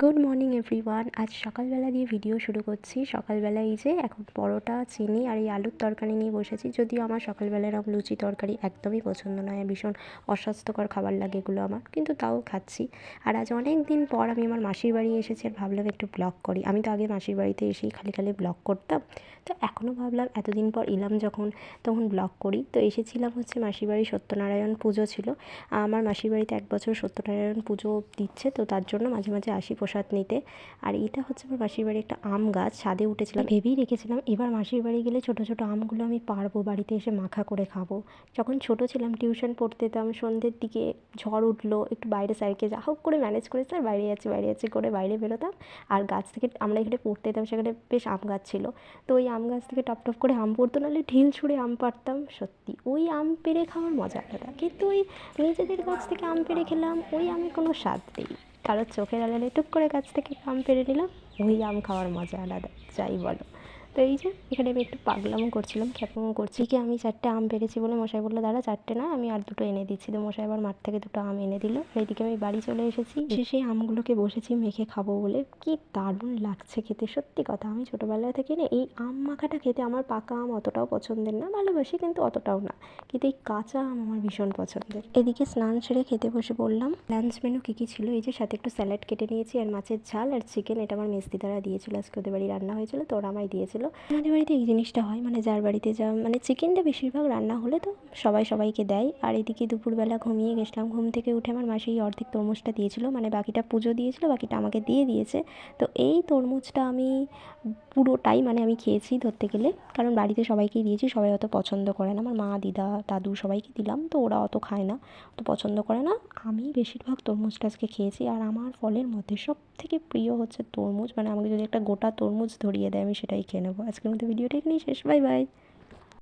Good morning everyone. আজ সকালবেলা দিয়ে ভিডিও শুরু করছি। সকালবেলা এই যে এখন পরোটা, চিনি আর এই আলুর তরকারি নিয়ে বসেছি। যদিও আমার সকালবেলা এরকম লুচি তরকারি একদমই পছন্দ নয়, ভীষণ অস্বাস্থ্যকর খাবার লাগে এগুলো আমার, কিন্তু তাও খাচ্ছি। আর আজ অনেক দিন পর আমি আমার মাসির বাড়ি এসেছি আর ভাবলাম একটু ব্লগ করি। আমি তো আগে মাসির বাড়িতে এসেই খালি খালি ব্লগ করতাম, তো এখনও ভাবলাম এতদিন পর এলাম যখন তখন ব্লগ করি। তো এসেছিলাম হচ্ছে মাসির বাড়ি, সত্যনারায়ণ পুজো ছিল। আমার মাসির বাড়িতে এক বছর সত্যনারায়ণ পুজো দিচ্ছে, তো তার জন্য মাঝে মাঝে আসি প্রসাদ নিতে। আর এটা হচ্ছে আমার মাসির বাড়ি একটা আম গাছ, ছাদে উঠেছিলাম, ভেবেই রেখেছিলাম এবার মাসির বাড়ি গেলে ছোটো ছোটো আমগুলো আমি পারবো বাড়িতে এসে মাখা করে খাবো। যখন ছোটো ছিলাম টিউশন পড়তে যেতাম, সন্ধ্যের দিকে ঝড় উঠলো, একটু বাইরে স্যারকে যা হোক করে ম্যানেজ করে স্যার বাইরে যাচ্ছি করে বাইরে বেরোতাম। আর গাছ থেকে আমরা এখানে পড়তে যেতাম, সেখানে বেশ আম গাছ ছিল, তো ওই আম গাছ থেকে টপ টপ করে আম পড়তো, নাহলে ঢিল ছুঁড়ে আম পাড়তাম। সত্যি ওই আম পেড়ে খাওয়ার মজা আলাদা, কিন্তু ওই নিজেদের গাছ থেকে আম পেড়ে খেলাম ওই আমের কোনো স্বাদ নেই। কারোর চোখের আড়ালে টুক করে গাছ থেকে আম পেড়ে নিলাম, ওই আম খাওয়ার মজা আলাদা, যাই বলো। তো এই যে এখানে আমি একটু পাগলামো করছিলাম, খ্যাপামো করছি কি, আমি 4টে আম পেড়েছি বলে মশাই বললো দাঁড়া 4টে না আমি আর 2টো এনে দিচ্ছি। তো মশাই আবার মাঠ থেকে 2টো আম এনে দিল। আর এদিকে আমি বাড়ি চলে এসেছি, এসে সেই আমগুলোকে বসেছি মেখে খাবো বলে। কি দারুণ লাগছে খেতে, সত্যি কথা। আমি ছোটোবেলা থেকে না এই আম মাখাটা খেতে, আমার পাকা আম অতটাও পছন্দের না, ভালোবাসি কিন্তু অতটাও না, কিন্তু এই কাঁচা আম আমার ভীষণ পছন্দের। এদিকে স্নান সেরে খেতে বসে পড়লাম। লাঞ্চ মেনু কী কী ছিল, এই যে সাথে একটু স্যালাড কেটে নিয়েছি আর মাছের ঝাল আর চিকেন, এটা আমার মেস দিদারা দিয়েছিল, আজকে ওদের বাড়ি রান্না হয়েছিল তো ওরা আমায় দিয়েছিল। আমাদের বাড়িতে এই জিনিসটা হয়, মানে যার বাড়িতে যা, মানে চিকেনটা বেশিরভাগ রান্না হলে তো সবাই সবাইকে দেয়। আর এদিকে দুপুরবেলা ঘুমিয়ে গেছিলাম, ঘুম থেকে উঠে আমার মাসি অর্ধেক তরমুজটা দিয়েছিল, মানে বাকিটা পুজো দিয়েছিল, বাকিটা আমাকে দিয়ে দিয়েছে। তো এই তরমুজটা আমি পুরোটাই মানে আমি খেয়েছি ধরতে গেলে, কারণ বাড়িতে সবাইকেই দিয়েছি, সবাই অত পছন্দ করে না, আমার মা দিদা দাদু সবাইকে দিলাম, তো ওরা অত খায় না, অত পছন্দ করে না। আমি বেশিরভাগ তরমুজটা আজকে খেয়েছি। আর আমার ফলের মধ্যে সব থেকে প্রিয় হচ্ছে তরমুজ, মানে আমাকে যদি একটা গোটা তরমুজ ধরিয়ে দেয় আমি সেটাই খেয়ে নেবো। আজকের মধ্যে ভিডিওটা এখানেই শেষ, বাই বাই।